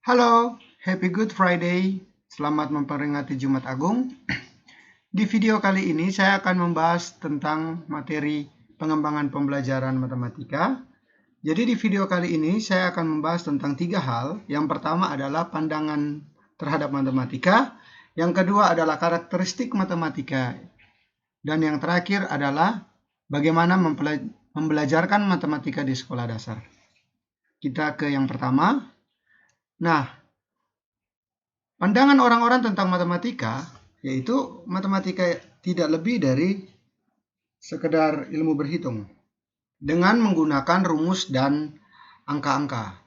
Halo, Happy Good Friday. Selamat memperingati Jumat Agung. Di video kali ini saya akan membahas tentang materi pengembangan pembelajaran matematika. Jadi di video kali ini saya akan membahas tentang 3 hal. Yang pertama adalah pandangan terhadap matematika. Yang kedua adalah karakteristik matematika. Dan yang terakhir adalah bagaimana membelajarkan matematika di sekolah dasar. Kita ke yang pertama. Nah, pandangan orang-orang tentang matematika, yaitu matematika tidak lebih dari sekedar ilmu berhitung dengan menggunakan rumus dan angka-angka.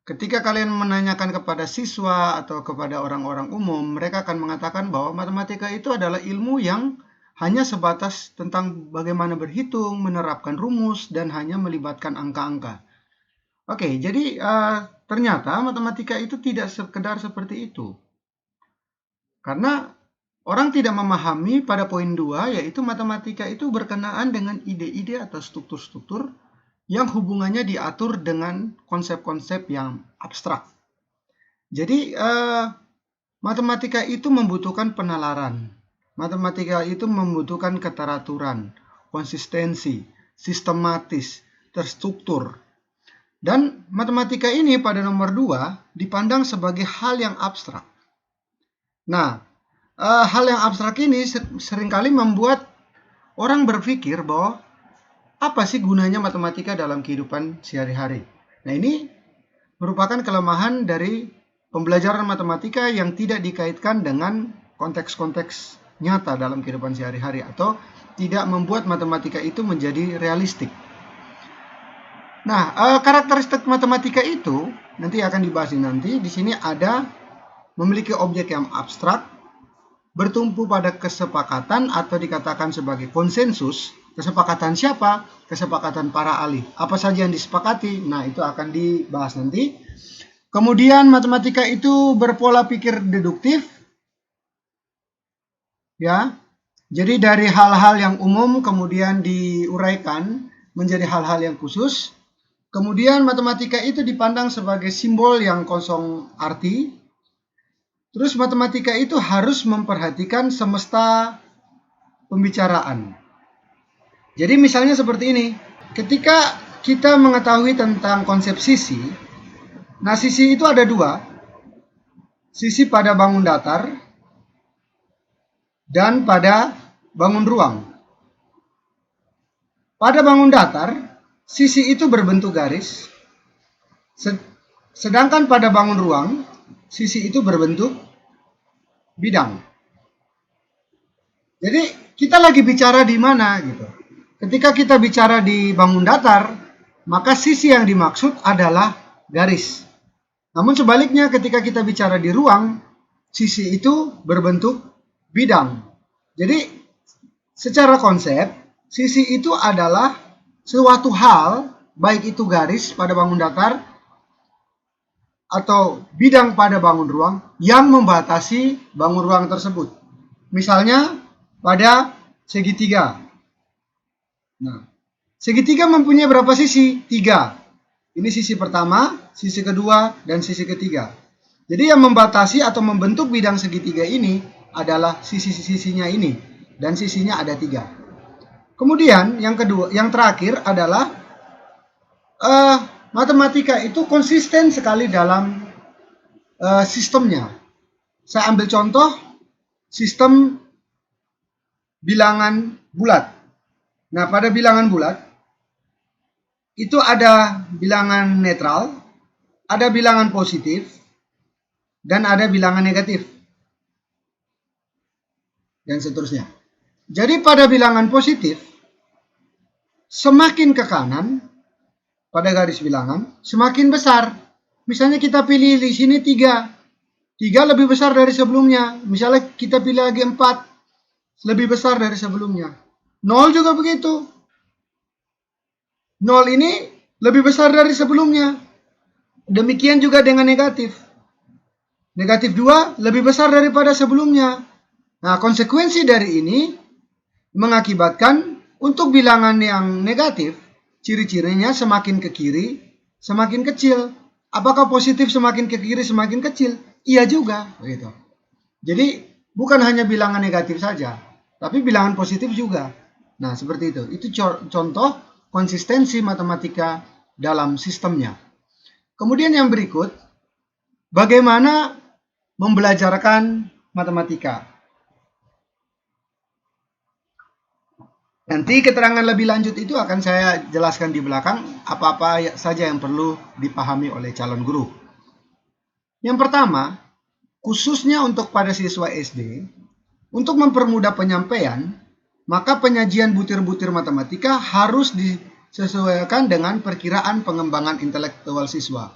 Ketika kalian menanyakan kepada siswa atau kepada orang-orang umum, mereka akan mengatakan bahwa matematika itu adalah ilmu yang hanya sebatas tentang bagaimana berhitung, menerapkan rumus, dan hanya melibatkan angka-angka. Oke, jadi ternyata matematika itu tidak sekedar seperti itu. Karena orang tidak memahami pada poin 2, yaitu matematika itu berkenaan dengan ide-ide atau struktur-struktur yang hubungannya diatur dengan konsep-konsep yang abstrak. Jadi matematika itu membutuhkan penalaran. Matematika itu membutuhkan keteraturan, konsistensi, sistematis, terstruktur. Dan matematika ini pada nomor 2 dipandang sebagai hal yang abstrak. Nah, hal yang abstrak ini seringkali membuat orang berpikir bahwa apa sih gunanya matematika dalam kehidupan sehari-hari. Nah, ini merupakan kelemahan dari pembelajaran matematika yang tidak dikaitkan dengan konteks-konteks nyata dalam kehidupan sehari-hari atau tidak membuat matematika itu menjadi realistik. Nah, karakteristik matematika itu nanti akan dibahas nanti. Di sini ada memiliki objek yang abstrak, bertumpu pada kesepakatan atau dikatakan sebagai konsensus. Kesepakatan siapa? Kesepakatan para ahli. Apa saja yang disepakati? Nah, itu akan dibahas nanti. Kemudian matematika itu berpola pikir deduktif. Ya. Jadi dari hal-hal yang umum kemudian diuraikan menjadi hal-hal yang khusus. Kemudian matematika itu dipandang sebagai simbol yang kosong arti. Terus matematika itu harus memperhatikan semesta pembicaraan. Jadi misalnya seperti ini. Ketika kita mengetahui tentang konsep sisi, nah sisi itu ada 2. Sisi pada bangun datar dan pada bangun ruang. Pada bangun datar, sisi itu berbentuk garis, sedangkan pada bangun ruang, sisi itu berbentuk bidang. Jadi kita lagi bicara di mana gitu. Ketika kita bicara di bangun datar, maka sisi yang dimaksud adalah garis. Namun sebaliknya ketika kita bicara di ruang, sisi itu berbentuk bidang. Jadi secara konsep, sisi itu adalah suatu hal, baik itu garis pada bangun datar atau bidang pada bangun ruang yang membatasi bangun ruang tersebut. Misalnya pada segitiga. Nah, segitiga mempunyai berapa sisi? 3. Ini sisi pertama, sisi kedua, dan sisi ketiga. Jadi yang membatasi atau membentuk bidang segitiga ini adalah sisi-sisinya ini. Dan sisinya ada 3. Kemudian yang terakhir adalah matematika itu konsisten sekali dalam sistemnya. Saya ambil contoh sistem bilangan bulat. Nah, pada bilangan bulat itu ada bilangan netral, ada bilangan positif, dan ada bilangan negatif, dan seterusnya. Jadi pada bilangan positif, semakin ke kanan pada garis bilangan, semakin besar. Misalnya kita pilih di sini 3. 3 lebih besar dari sebelumnya. Misalnya kita pilih lagi 4, lebih besar dari sebelumnya. 0 juga begitu. 0 ini lebih besar dari sebelumnya. Demikian juga dengan negatif. Negatif 2 lebih besar daripada sebelumnya. Nah, konsekuensi dari ini mengakibatkan untuk bilangan yang negatif, ciri-cirinya semakin ke kiri, semakin kecil. Apakah positif semakin ke kiri semakin kecil? Iya juga, begitu. Jadi bukan hanya bilangan negatif saja, tapi bilangan positif juga. Nah, seperti itu. Itu contoh konsistensi matematika dalam sistemnya. Kemudian yang berikut, bagaimana membelajarkan matematika. Nanti keterangan lebih lanjut itu akan saya jelaskan di belakang apa-apa saja yang perlu dipahami oleh calon guru. Yang pertama, khususnya untuk pada siswa SD, untuk mempermudah penyampaian, maka penyajian butir-butir matematika harus disesuaikan dengan perkiraan pengembangan intelektual siswa.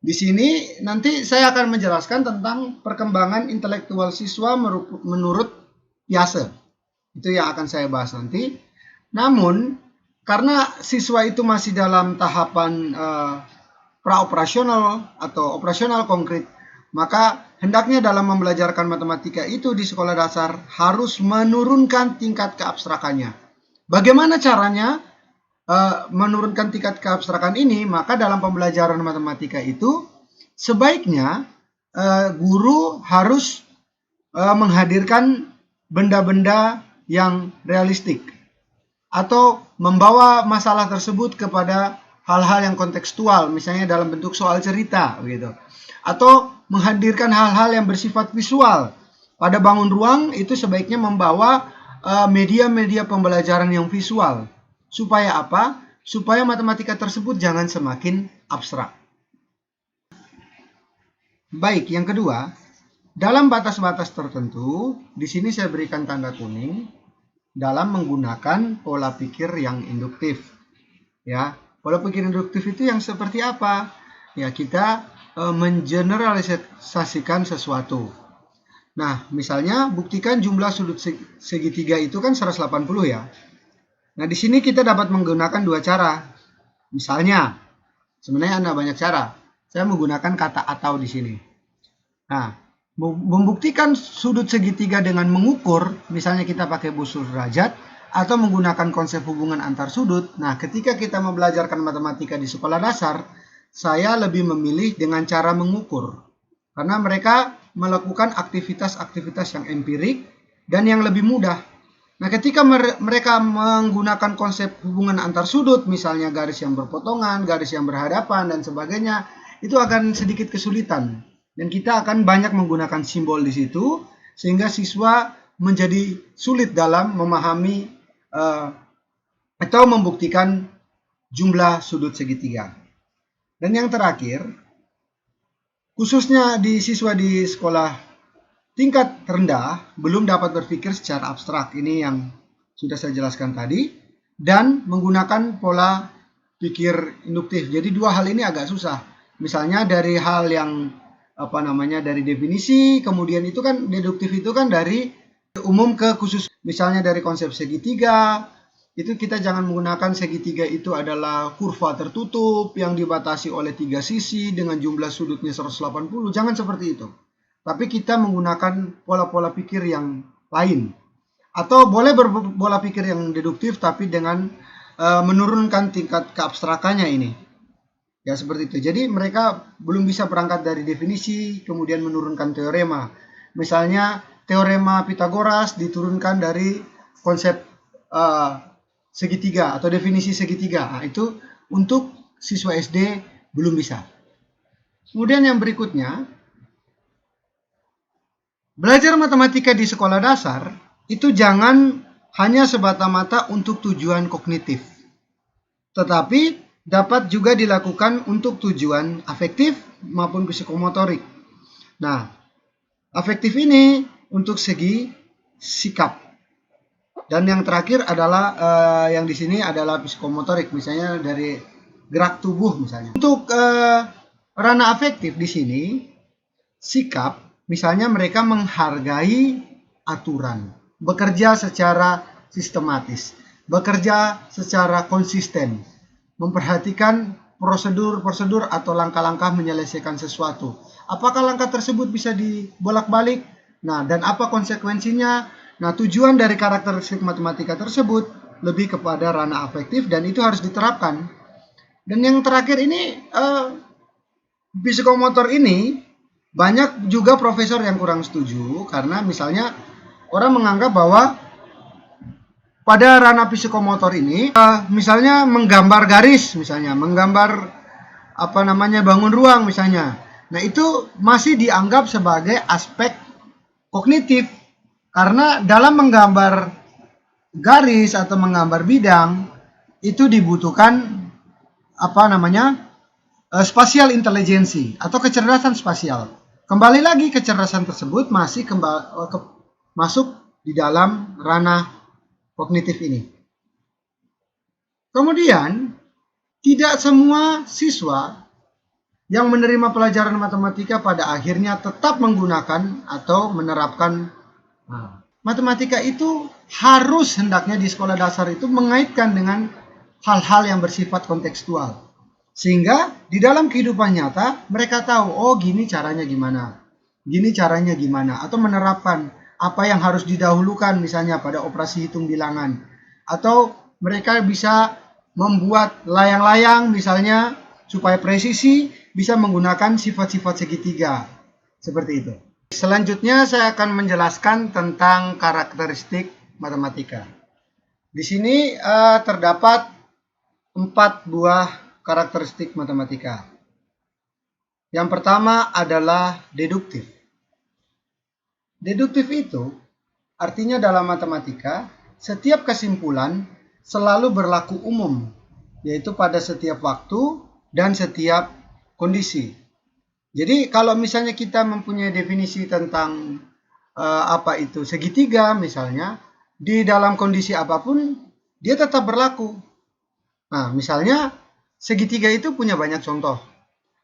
Di sini nanti saya akan menjelaskan tentang perkembangan intelektual siswa menurut Piaget. Itu yang akan saya bahas nanti. Namun, karena siswa itu masih dalam tahapan praoperasional atau operasional konkret, maka hendaknya dalam membelajarkan matematika itu di sekolah dasar harus menurunkan tingkat keabstrakannya. Bagaimana caranya menurunkan tingkat keabstrakan ini? Maka dalam pembelajaran matematika itu sebaiknya guru harus menghadirkan benda-benda yang realistik atau membawa masalah tersebut kepada hal-hal yang kontekstual, misalnya dalam bentuk soal cerita begitu. Atau menghadirkan hal-hal yang bersifat visual. Pada bangun ruang itu sebaiknya membawa media-media pembelajaran yang visual. Supaya apa? Supaya matematika tersebut jangan semakin abstrak. Baik, yang kedua, dalam batas-batas tertentu, di sini saya berikan tanda kuning dalam menggunakan pola pikir yang induktif. Ya, pola pikir induktif itu yang seperti apa? Ya, kita mengeneralisasikan sesuatu. Nah, misalnya buktikan jumlah sudut segitiga itu kan 180 ya. Nah, di sini kita dapat menggunakan dua cara. Misalnya, sebenarnya ada banyak cara. Saya menggunakan kata atau di sini. Nah, membuktikan sudut segitiga dengan mengukur, misalnya kita pakai busur derajat, atau menggunakan konsep hubungan antar sudut. Nah, ketika kita membelajarkan matematika di sekolah dasar, saya lebih memilih dengan cara mengukur. Karena mereka melakukan aktivitas-aktivitas yang empirik dan yang lebih mudah. Nah, ketika mereka menggunakan konsep hubungan antar sudut, misalnya garis yang berpotongan, garis yang berhadapan, dan sebagainya, itu akan sedikit kesulitan. Dan kita akan banyak menggunakan simbol di situ, sehingga siswa menjadi sulit dalam memahami atau membuktikan jumlah sudut segitiga. Dan yang terakhir, khususnya di siswa di sekolah tingkat rendah, belum dapat berpikir secara abstrak. Ini yang sudah saya jelaskan tadi. Dan menggunakan pola pikir induktif. Jadi dua hal ini agak susah. Misalnya dari hal yang dari definisi, kemudian itu kan deduktif itu kan dari umum ke khusus. Misalnya dari konsep segitiga, itu kita jangan menggunakan segitiga itu adalah kurva tertutup yang dibatasi oleh 3 sisi dengan jumlah sudutnya 180. Jangan seperti itu. Tapi kita menggunakan pola-pola pikir yang lain. Atau boleh berpola pikir yang deduktif tapi dengan menurunkan tingkat keabstrakannya ini. Ya, seperti itu. Jadi mereka belum bisa berangkat dari definisi, kemudian menurunkan teorema. Misalnya teorema Pitagoras diturunkan dari konsep segitiga atau definisi segitiga. Nah, itu untuk siswa SD belum bisa. Kemudian yang berikutnya, belajar matematika di sekolah dasar itu jangan hanya semata-mata untuk tujuan kognitif, tetapi dapat juga dilakukan untuk tujuan afektif maupun psikomotorik. Nah, afektif ini untuk segi sikap. Dan yang terakhir adalah yang di sini adalah psikomotorik, misalnya dari gerak tubuh misalnya. Untuk ranah afektif di sini, sikap, misalnya mereka menghargai aturan, bekerja secara sistematis, bekerja secara konsisten, memperhatikan prosedur-prosedur atau langkah-langkah menyelesaikan sesuatu. Apakah langkah tersebut bisa dibolak-balik? Nah, dan apa konsekuensinya? Nah, tujuan dari karakteristik matematika tersebut lebih kepada ranah afektif dan itu harus diterapkan. Dan yang terakhir ini Psikomotor ini banyak juga profesor yang kurang setuju karena misalnya orang menganggap bahwa pada ranah psikomotor ini misalnya menggambar garis, misalnya menggambar apa namanya bangun ruang misalnya. Nah, itu masih dianggap sebagai aspek kognitif karena dalam menggambar garis atau menggambar bidang itu dibutuhkan apa namanya spasial intelligensi atau kecerdasan spasial. Kembali lagi kecerdasan tersebut masih masuk di dalam ranah kognitif ini. Kemudian tidak semua siswa yang menerima pelajaran matematika pada akhirnya tetap menggunakan atau menerapkan matematika itu harus hendaknya di sekolah dasar itu mengaitkan dengan hal-hal yang bersifat kontekstual. Sehingga di dalam kehidupan nyata mereka tahu, oh gini caranya gimana, gini caranya gimana, atau menerapkan apa yang harus didahulukan misalnya pada operasi hitung bilangan. Atau mereka bisa membuat layang-layang misalnya supaya presisi bisa menggunakan sifat-sifat segitiga. Seperti itu. Selanjutnya saya akan menjelaskan tentang karakteristik matematika. Di sini terdapat 4 buah karakteristik matematika. Yang pertama adalah deduktif. Deduktif itu artinya dalam matematika, setiap kesimpulan selalu berlaku umum, yaitu pada setiap waktu dan setiap kondisi. Jadi kalau misalnya kita mempunyai definisi tentang apa itu segitiga misalnya, di dalam kondisi apapun dia tetap berlaku. Nah, misalnya segitiga itu punya banyak contoh.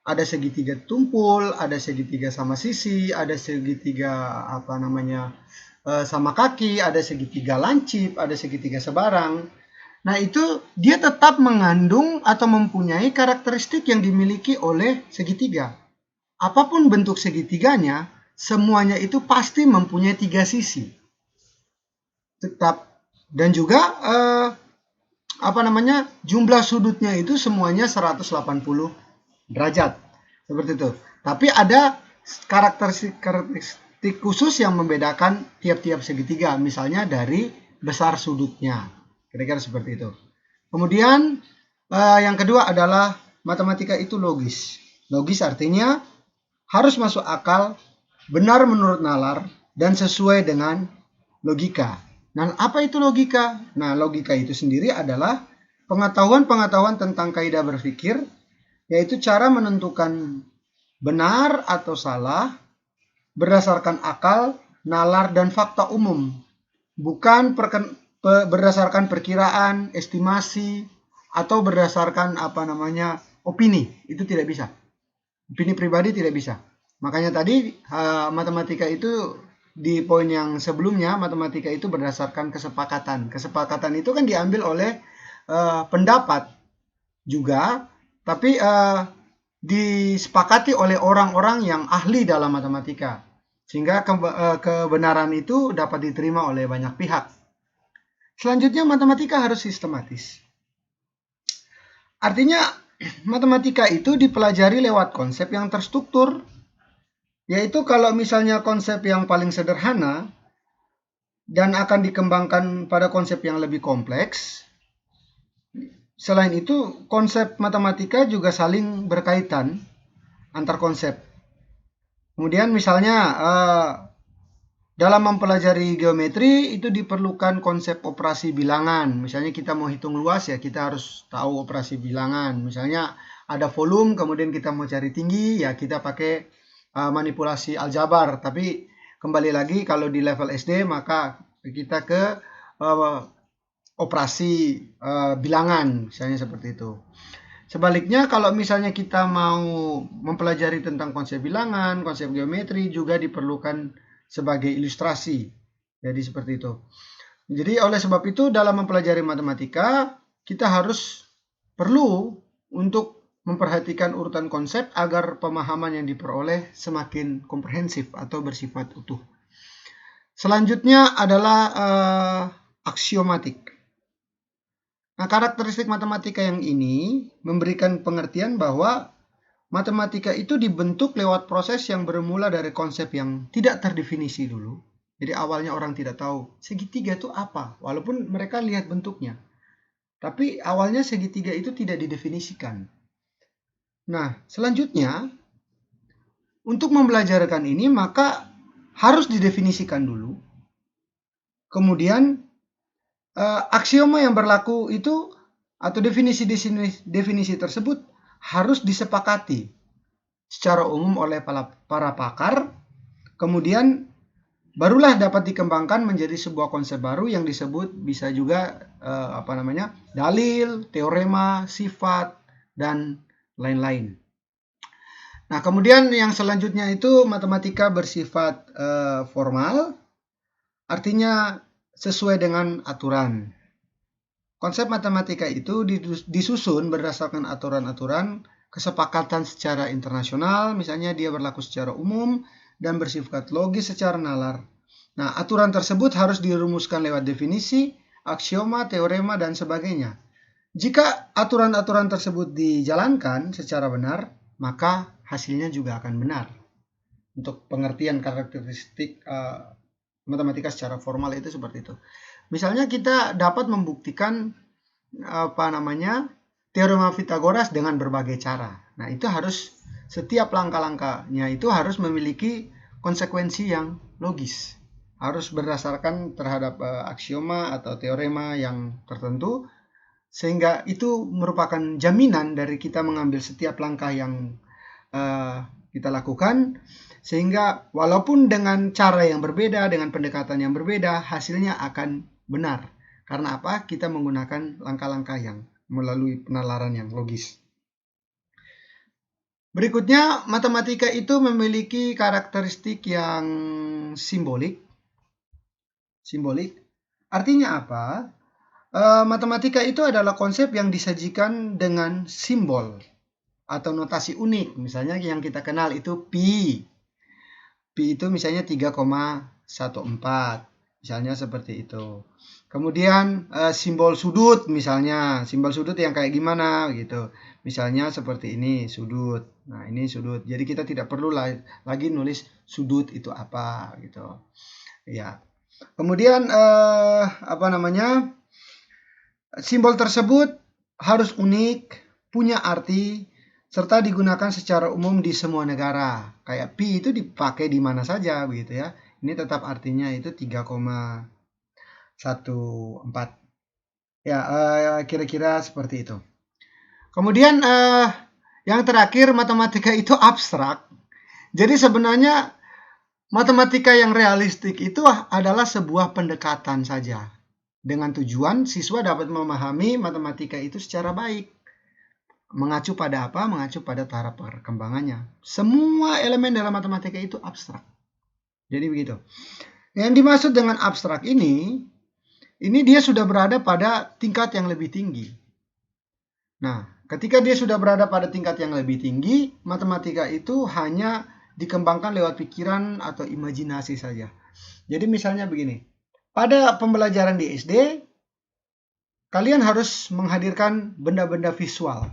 Ada segitiga tumpul, ada segitiga sama sisi, ada segitiga apa namanya sama kaki, ada segitiga lancip, ada segitiga sebarang. Nah, itu dia tetap mengandung atau mempunyai karakteristik yang dimiliki oleh segitiga. Apapun bentuk segitiganya, semuanya itu pasti mempunyai 3 sisi. Tetap dan juga apa namanya? Jumlah sudutnya itu semuanya 180 derajat. Seperti itu. Tapi ada karakteristik khusus yang membedakan tiap-tiap segitiga, misalnya dari besar sudutnya. Kira-kira seperti itu. Kemudian yang kedua adalah matematika itu logis. Logis artinya harus masuk akal, benar menurut nalar, dan sesuai dengan logika. Nah, apa itu logika? Nah, logika itu sendiri adalah pengetahuan-pengetahuan tentang kaidah berpikir, yaitu cara menentukan benar atau salah berdasarkan akal, nalar, dan fakta umum. Bukan berdasarkan perkiraan, estimasi, atau berdasarkan apa namanya opini. Itu tidak bisa. Opini pribadi tidak bisa. Makanya tadi matematika itu di poin yang sebelumnya, matematika itu berdasarkan kesepakatan. Kesepakatan itu kan diambil oleh pendapat juga, tapi disepakati oleh orang-orang yang ahli dalam matematika. Sehingga kebenaran itu dapat diterima oleh banyak pihak. Selanjutnya matematika harus sistematis. Artinya matematika itu dipelajari lewat konsep yang terstruktur, yaitu kalau misalnya konsep yang paling sederhana dan akan dikembangkan pada konsep yang lebih kompleks. Selain itu, konsep matematika juga saling berkaitan antar konsep. Kemudian misalnya dalam mempelajari geometri itu diperlukan konsep operasi bilangan. Misalnya kita mau hitung luas ya, kita harus tahu operasi bilangan. Misalnya ada volume, kemudian kita mau cari tinggi, ya kita pakai manipulasi aljabar. Tapi kembali lagi kalau di level SD maka kita ke operasi bilangan, misalnya seperti itu. Sebaliknya kalau misalnya kita mau mempelajari tentang konsep bilangan, konsep geometri juga diperlukan sebagai ilustrasi. Jadi seperti itu. Jadi oleh sebab itu dalam mempelajari matematika kita harus perlu untuk memperhatikan urutan konsep agar pemahaman yang diperoleh semakin komprehensif atau bersifat utuh. Selanjutnya adalah aksiomatik. Nah, karakteristik matematika yang ini memberikan pengertian bahwa matematika itu dibentuk lewat proses yang bermula dari konsep yang tidak terdefinisi dulu. Jadi awalnya orang tidak tahu segitiga itu apa, walaupun mereka lihat bentuknya. Tapi awalnya segitiga itu tidak didefinisikan. Nah, selanjutnya untuk membelajarkan ini maka harus didefinisikan dulu. Kemudian aksioma yang berlaku itu atau definisi tersebut harus disepakati secara umum oleh para pakar. Kemudian barulah dapat dikembangkan menjadi sebuah konsep baru yang disebut bisa juga dalil, teorema, sifat, dan lain-lain. Nah, kemudian yang selanjutnya itu matematika bersifat formal, artinya sesuai dengan aturan. Konsep matematika itu disusun berdasarkan aturan-aturan kesepakatan secara internasional, misalnya dia berlaku secara umum dan bersifat logis secara nalar. Nah, aturan tersebut harus dirumuskan lewat definisi, aksioma, teorema, dan sebagainya. Jika aturan-aturan tersebut dijalankan secara benar, maka hasilnya juga akan benar. Untuk pengertian karakteristik matematika secara formal itu seperti itu. Misalnya kita dapat membuktikan teorema Pythagoras dengan berbagai cara. Nah, itu harus setiap langkah-langkahnya itu harus memiliki konsekuensi yang logis. Harus berdasarkan terhadap aksioma atau teorema yang tertentu, sehingga itu merupakan jaminan dari kita mengambil setiap langkah yang kita lakukan, sehingga walaupun dengan cara yang berbeda, dengan pendekatan yang berbeda, hasilnya akan benar. Karena apa? Kita menggunakan langkah-langkah yang melalui penalaran yang logis. Berikutnya, matematika itu memiliki karakteristik yang simbolik. Simbolik artinya apa? Matematika itu adalah konsep yang disajikan dengan simbol atau notasi unik. Misalnya yang kita kenal itu pi. Pi itu misalnya 3,14. Misalnya seperti itu. Kemudian simbol sudut misalnya. Simbol sudut yang kayak gimana gitu. Misalnya seperti ini sudut. Nah, ini sudut. Jadi kita tidak perlu lagi nulis sudut itu apa gitu. Ya. Kemudian simbol tersebut harus unik, punya arti, serta digunakan secara umum di semua negara. Kayak pi itu dipakai di mana saja begitu ya. Ini tetap artinya itu 3,14. Ya, kira-kira seperti itu. Kemudian yang terakhir, matematika itu abstrak. Jadi sebenarnya matematika yang realistik itu adalah sebuah pendekatan saja. Dengan tujuan siswa dapat memahami matematika itu secara baik. Mengacu pada apa? Mengacu pada tahap perkembangannya. Semua elemen dalam matematika itu abstrak. Jadi begitu. Yang dimaksud dengan abstrak ini dia sudah berada pada tingkat yang lebih tinggi. Nah, ketika dia sudah berada pada tingkat yang lebih tinggi, matematika itu hanya dikembangkan lewat pikiran atau imajinasi saja. Jadi misalnya begini, pada pembelajaran di SD, kalian harus menghadirkan benda-benda visual.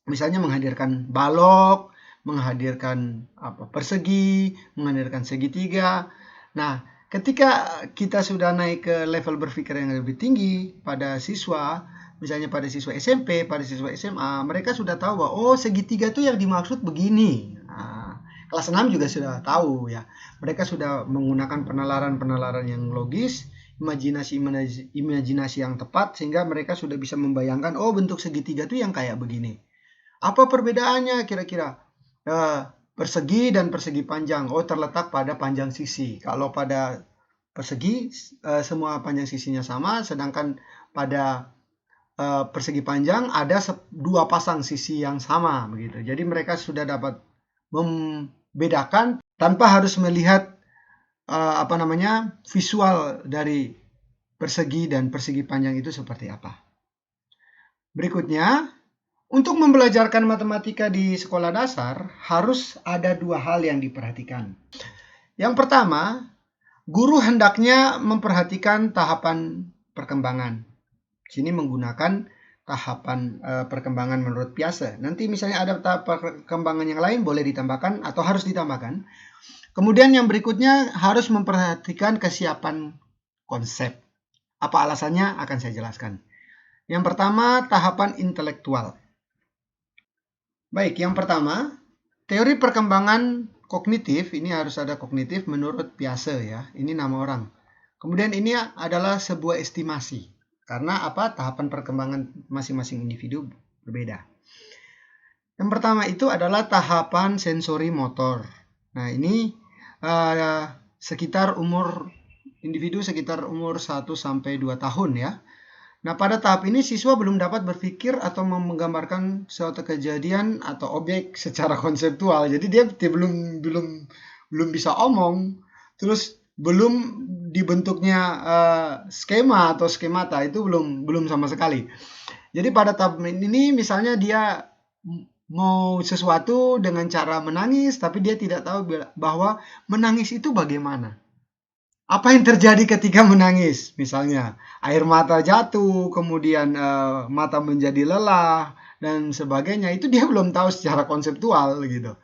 Misalnya menghadirkan balok, menghadirkan persegi, menghadirkan segitiga. Nah, ketika kita sudah naik ke level berpikir yang lebih tinggi pada siswa, misalnya pada siswa SMP, pada siswa SMA, mereka sudah tahu bahwa segitiga itu yang dimaksud begini. Nah, kelas 6 juga sudah tahu ya. Mereka sudah menggunakan penalaran-penalaran yang logis, imajinasi yang tepat, sehingga mereka sudah bisa membayangkan, oh bentuk segitiga itu yang kayak begini. Apa perbedaannya kira-kira? Persegi dan persegi panjang. Oh, terletak pada panjang sisi. Kalau pada persegi, semua panjang sisinya sama, sedangkan pada persegi panjang ada dua pasang sisi yang sama begitu. Jadi mereka sudah dapat membedakan tanpa harus melihat visual dari persegi dan persegi panjang itu seperti apa. Berikutnya, untuk membelajarkan matematika di sekolah dasar harus ada dua hal yang diperhatikan. Yang pertama, guru hendaknya memperhatikan tahapan perkembangan. Sini menggunakan tahapan perkembangan menurut Piaget. Nanti misalnya ada tahap perkembangan yang lain boleh ditambahkan atau harus ditambahkan. Kemudian yang berikutnya harus memperhatikan kesiapan konsep. Apa alasannya akan saya jelaskan. Yang pertama, tahapan intelektual. Baik, yang pertama, teori perkembangan kognitif, ini harus ada kognitif menurut Piaget ya. Ini nama orang. Kemudian ini adalah sebuah estimasi. Karena apa? Tahapan perkembangan masing-masing individu berbeda. Yang pertama itu adalah tahapan sensori motor. Nah, ini sekitar umur individu sekitar umur 1 sampai 2 tahun ya. Nah, pada tahap ini siswa belum dapat berpikir atau menggambarkan suatu kejadian atau objek secara konseptual. Jadi dia belum bisa omong. Terus belum dibentuknya skema atau skemata, itu belum sama sekali. Jadi pada tahap ini misalnya dia mau sesuatu dengan cara menangis, tapi dia tidak tahu bahwa menangis itu bagaimana. Apa yang terjadi ketika menangis? Misalnya air mata jatuh, kemudian mata menjadi lelah dan sebagainya. Itu dia belum tahu secara konseptual gitu.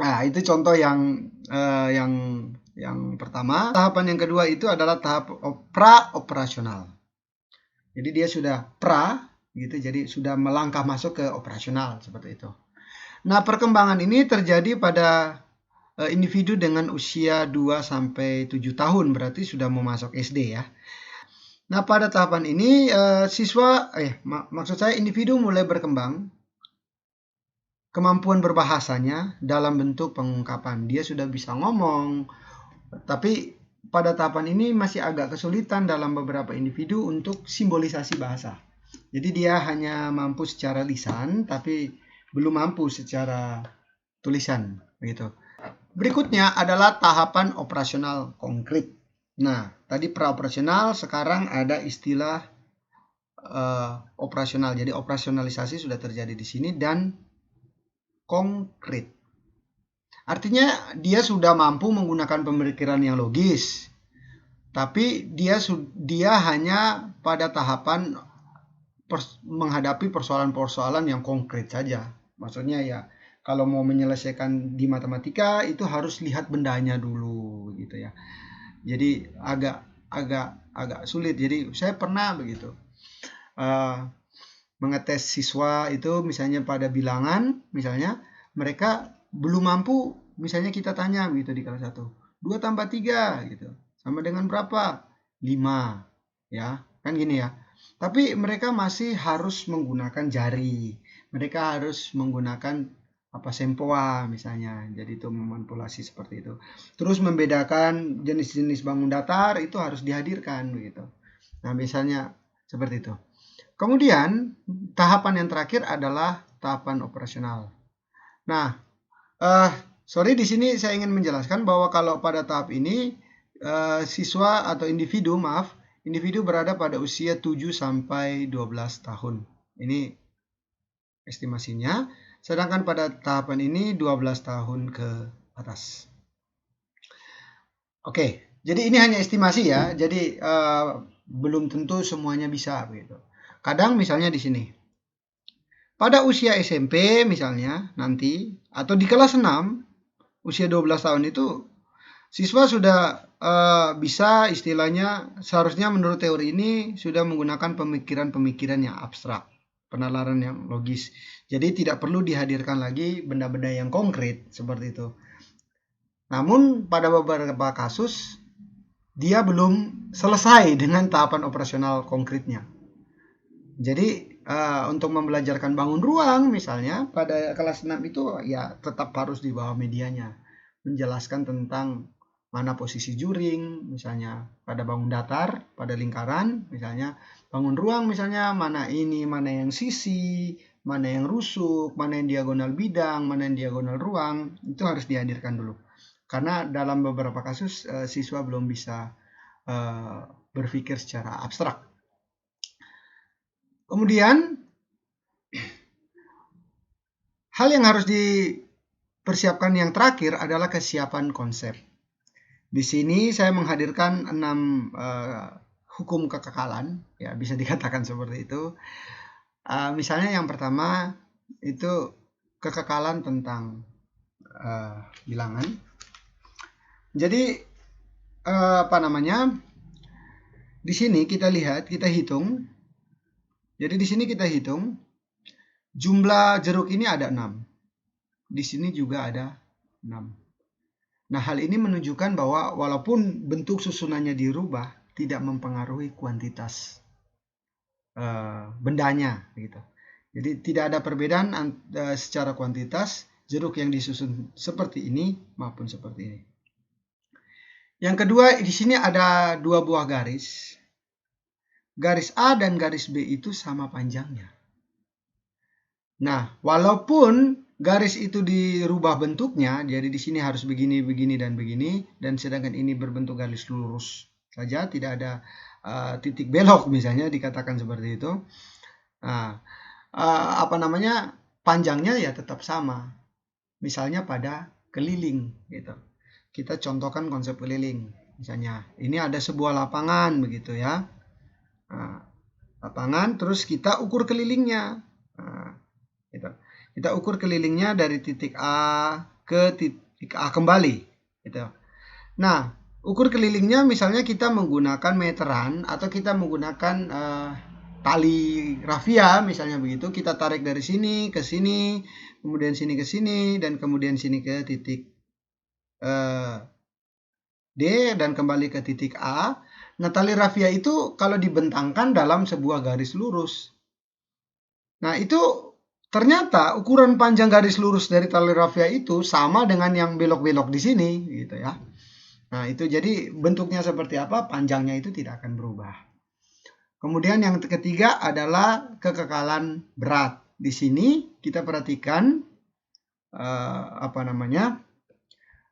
Nah, itu contoh yang pertama. Tahapan yang kedua itu adalah tahap pra-operasional. Jadi dia sudah pra gitu, jadi sudah melangkah masuk ke operasional seperti itu. Nah, perkembangan ini terjadi pada individu dengan usia 2 sampai 7 tahun, berarti sudah mau masuk SD ya. Nah, pada tahapan ini maksud saya individu mulai berkembang kemampuan berbahasanya dalam bentuk pengungkapan. Dia sudah bisa ngomong, tapi pada tahapan ini masih agak kesulitan dalam beberapa individu untuk simbolisasi bahasa. Jadi dia hanya mampu secara lisan, tapi belum mampu secara tulisan, begitu. Berikutnya adalah tahapan operasional konkret. Nah, tadi pra-operasional, sekarang ada istilah operasional. Jadi operasionalisasi sudah terjadi di sini dan konkret. Artinya dia sudah mampu menggunakan pemikiran yang logis, tapi dia hanya pada tahapan menghadapi persoalan-persoalan yang konkret saja. Maksudnya ya, kalau mau menyelesaikan di matematika itu harus lihat bendanya dulu gitu ya. Jadi agak sulit. Jadi saya pernah begitu mengetes siswa itu misalnya pada bilangan, misalnya mereka belum mampu, misalnya kita tanya gitu di kelas 1, 2 tambah 3 gitu sama dengan berapa? 5 ya, kan gini ya. Tapi mereka masih harus menggunakan jari, mereka harus menggunakan sempoa misalnya, jadi itu memanipulasi seperti itu. Terus membedakan jenis-jenis bangun datar itu harus dihadirkan begitu. Nah, misalnya seperti itu. Kemudian tahapan yang terakhir adalah tahapan operasional. Nah, di sini saya ingin menjelaskan bahwa kalau pada tahap ini siswa atau individu berada pada usia 7 sampai 12 tahun. Ini estimasinya. Sedangkan pada tahapan ini 12 tahun ke atas. Oke, jadi ini hanya estimasi ya. Jadi belum tentu semuanya bisa begitu. Kadang misalnya di sini. Pada usia SMP misalnya nanti atau di kelas 6 usia 12 tahun itu siswa sudah bisa istilahnya seharusnya menurut teori ini sudah menggunakan pemikiran-pemikiran yang abstrak, penalaran yang logis. Jadi tidak perlu dihadirkan lagi benda-benda yang konkret seperti itu. Namun pada beberapa kasus dia belum selesai dengan tahapan operasional konkretnya. Jadi untuk membelajarkan bangun ruang misalnya pada kelas 6 itu ya tetap harus di bawah medianya. Menjelaskan tentang mana posisi juring misalnya pada bangun datar, pada lingkaran misalnya, bangun ruang misalnya mana ini, mana yang sisi, mana yang rusuk, mana yang diagonal bidang, mana yang diagonal ruang, itu harus dihadirkan dulu. Karena dalam beberapa kasus siswa belum bisa berpikir secara abstrak. Kemudian hal yang harus dipersiapkan yang terakhir adalah kesiapan konsep. Di sini saya menghadirkan 6 hukum kekekalan, ya bisa dikatakan seperti itu. Misalnya yang pertama itu kekekalan tentang bilangan. Jadi di sini kita lihat, kita hitung. Jadi di sini kita hitung jumlah jeruk ini ada 6. Di sini juga ada 6. Nah, hal ini menunjukkan bahwa walaupun bentuk susunannya dirubah, tidak mempengaruhi kuantitas bendanya gitu. Jadi tidak ada perbedaan secara kuantitas jeruk yang disusun seperti ini maupun seperti ini. Yang kedua, di sini ada 2 buah garis. Garis A dan garis B itu sama panjangnya. Nah, walaupun garis itu dirubah bentuknya, jadi di sini harus begini, begini, dan begini, dan sedangkan ini berbentuk garis lurus saja, tidak ada titik belok misalnya, dikatakan seperti itu. Nah, panjangnya ya tetap sama. Misalnya pada keliling gitu. Kita contohkan konsep keliling. Misalnya, ini ada sebuah lapangan begitu ya. Nah, lapangan, terus kita ukur kelilingnya. Nah, gitu. Kita ukur kelilingnya dari titik A ke titik A kembali. Gitu. Nah, ukur kelilingnya misalnya kita menggunakan meteran atau kita menggunakan tali rafia misalnya begitu. Kita tarik dari sini ke sini, kemudian sini ke sini, dan kemudian sini ke titik D dan kembali ke titik A. Nah, tali rafia itu kalau dibentangkan dalam sebuah garis lurus. Nah, itu ternyata ukuran panjang garis lurus dari tali rafia itu sama dengan yang belok-belok di sini gitu ya. Nah, itu jadi bentuknya seperti apa, panjangnya itu tidak akan berubah. Kemudian yang ketiga adalah kekekalan berat. Di sini kita perhatikan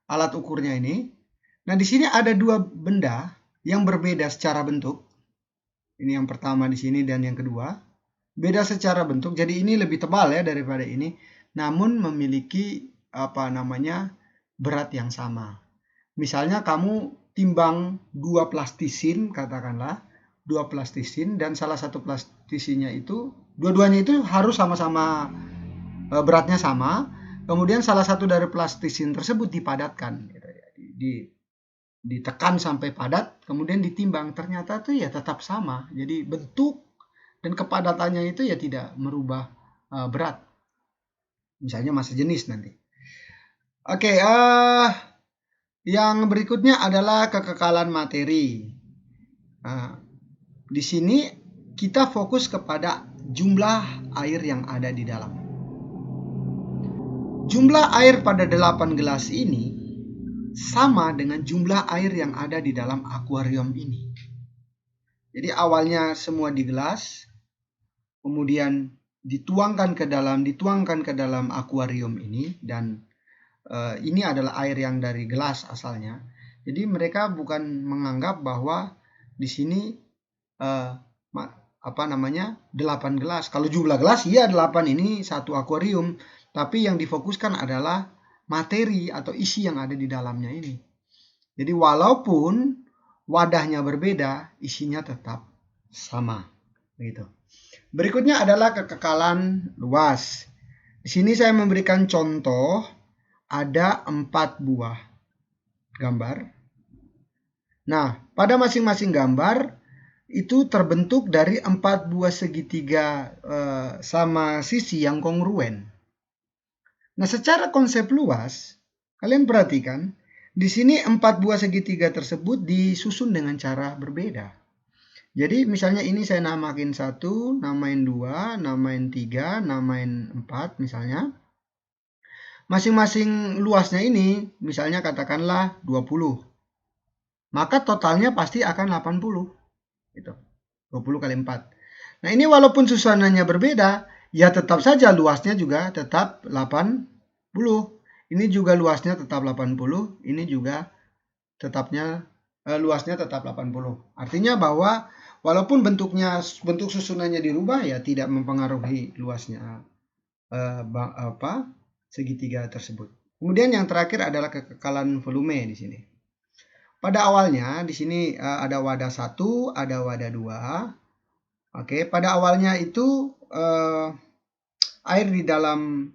alat ukurnya ini. Nah, di sini ada 2 benda yang berbeda secara bentuk. Ini yang pertama di sini dan yang kedua. Beda secara bentuk, jadi ini lebih tebal ya daripada ini. Namun memiliki berat yang sama. Misalnya kamu timbang 2 plastisin, katakanlah 2 plastisin, dan salah satu plastisinya itu, dua-duanya itu harus sama-sama beratnya sama. Kemudian salah satu dari plastisin tersebut dipadatkan, gitu ya. Ditekan sampai padat, kemudian ditimbang, ternyata tuh ya tetap sama. Jadi bentuk dan kepadatannya itu ya tidak merubah berat. Misalnya massa jenis nanti. Oke, yang berikutnya adalah kekekalan materi. Di sini kita fokus kepada jumlah air yang ada di dalam. Jumlah air pada 8 gelas ini sama dengan jumlah air yang ada di dalam akuarium ini. Jadi awalnya semua di gelas, kemudian dituangkan ke dalam akuarium ini, dan ini adalah air yang dari gelas asalnya. Jadi mereka bukan menganggap bahwa di sini 8 gelas. Kalau jumlah gelas iya 8, ini satu akuarium, tapi yang difokuskan adalah materi atau isi yang ada di dalamnya ini. Jadi walaupun wadahnya berbeda, isinya tetap sama. Begitu. Berikutnya adalah kekekalan luas. Di sini saya memberikan contoh, ada 4 buah gambar. Nah, pada masing-masing gambar itu terbentuk dari 4 buah segitiga sama sisi yang kongruen. Nah, secara konsep luas, kalian perhatikan, di sini 4 buah segitiga tersebut disusun dengan cara berbeda. Jadi misalnya ini saya namain 1, namain 2, namain 3, namain 4 misalnya. Masing-masing luasnya ini misalnya katakanlah 20. Maka totalnya pasti akan 80. Gitu. 20 kali 4. Nah, ini walaupun susunannya berbeda, ya tetap saja luasnya juga tetap 80. Ini juga luasnya tetap 80, ini juga luasnya tetap 80. Artinya bahwa walaupun bentuk susunannya dirubah, ya tidak mempengaruhi luasnya segitiga tersebut. Kemudian yang terakhir adalah kekekalan volume di sini. Pada awalnya di sini ada wadah 1, ada wadah 2. Oke, pada awalnya itu air di dalam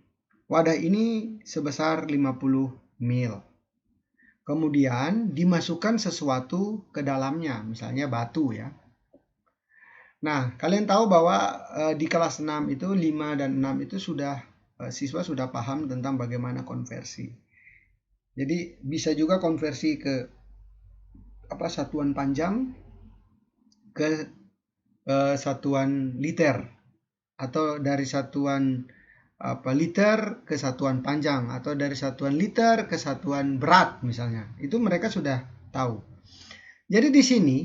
wadah ini sebesar 50 ml. Kemudian dimasukkan sesuatu ke dalamnya, misalnya batu ya. Nah, kalian tahu bahwa di kelas 6 itu 5 dan 6 itu siswa sudah paham tentang bagaimana konversi. Jadi bisa juga konversi ke satuan panjang ke satuan liter, atau dari satuan liter ke satuan panjang, atau dari satuan liter ke satuan berat misalnya. Itu mereka sudah tahu. Jadi di sini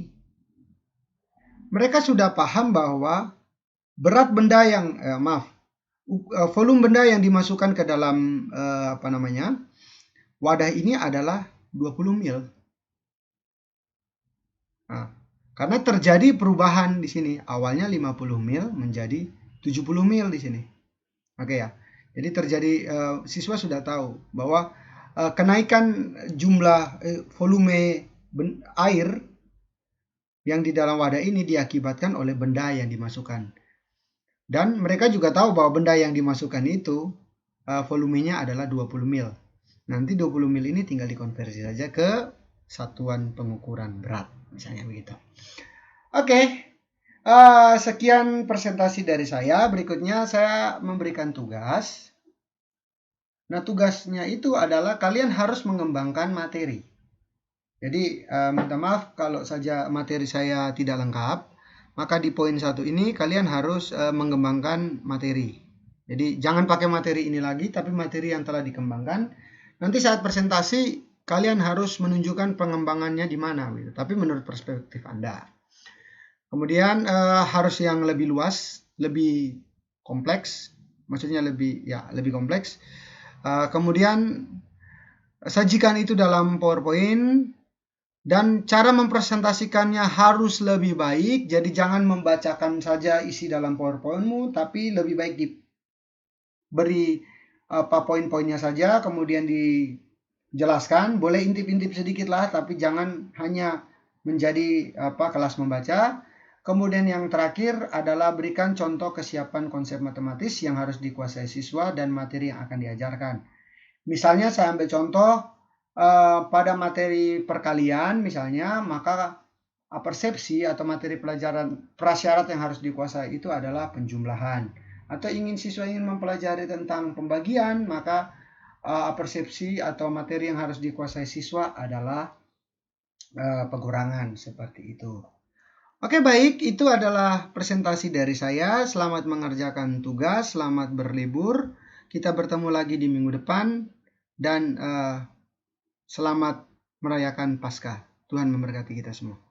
mereka sudah paham bahwa berat benda yang volume benda yang dimasukkan ke dalam wadah ini adalah 20 ml. Nah, karena terjadi perubahan di sini, awalnya 50 ml menjadi 70 ml di sini. Oke ya. Jadi terjadi siswa sudah tahu bahwa kenaikan jumlah volume air yang di dalam wadah ini diakibatkan oleh benda yang dimasukkan. Dan mereka juga tahu bahwa benda yang dimasukkan itu volumenya adalah 20 ml. Nanti 20 ml ini tinggal dikonversi saja ke satuan pengukuran berat, misalnya begitu. Oke. Sekian presentasi dari saya. Berikutnya saya memberikan tugas. Nah, tugasnya itu adalah kalian harus mengembangkan materi. Jadi, minta maaf kalau saja materi saya tidak lengkap, maka di poin 1 ini kalian harus mengembangkan materi. Jadi, jangan pakai materi ini lagi, tapi materi yang telah dikembangkan. Nanti saat presentasi, kalian harus menunjukkan pengembangannya di mana, gitu. Tapi menurut perspektif Anda. Kemudian harus yang lebih luas, lebih kompleks, maksudnya lebih kompleks. Kemudian sajikan itu dalam PowerPoint, dan cara mempresentasikannya harus lebih baik. Jadi jangan membacakan saja isi dalam PowerPoint-mu, tapi lebih baik diberi poin-poinnya saja, kemudian dijelaskan. Boleh intip-intip sedikit lah, tapi jangan hanya menjadi kelas membaca. Kemudian yang terakhir adalah berikan contoh kesiapan konsep matematis yang harus dikuasai siswa dan materi yang akan diajarkan. Misalnya saya ambil contoh pada materi perkalian misalnya, maka persepsi atau materi pelajaran prasyarat yang harus dikuasai itu adalah penjumlahan. Atau siswa ingin mempelajari tentang pembagian, maka persepsi atau materi yang harus dikuasai siswa adalah pengurangan, seperti itu. Oke, baik, itu adalah presentasi dari saya. Selamat mengerjakan tugas, selamat berlibur. Kita bertemu lagi di minggu depan, dan selamat merayakan Paskah. Tuhan memberkati kita semua.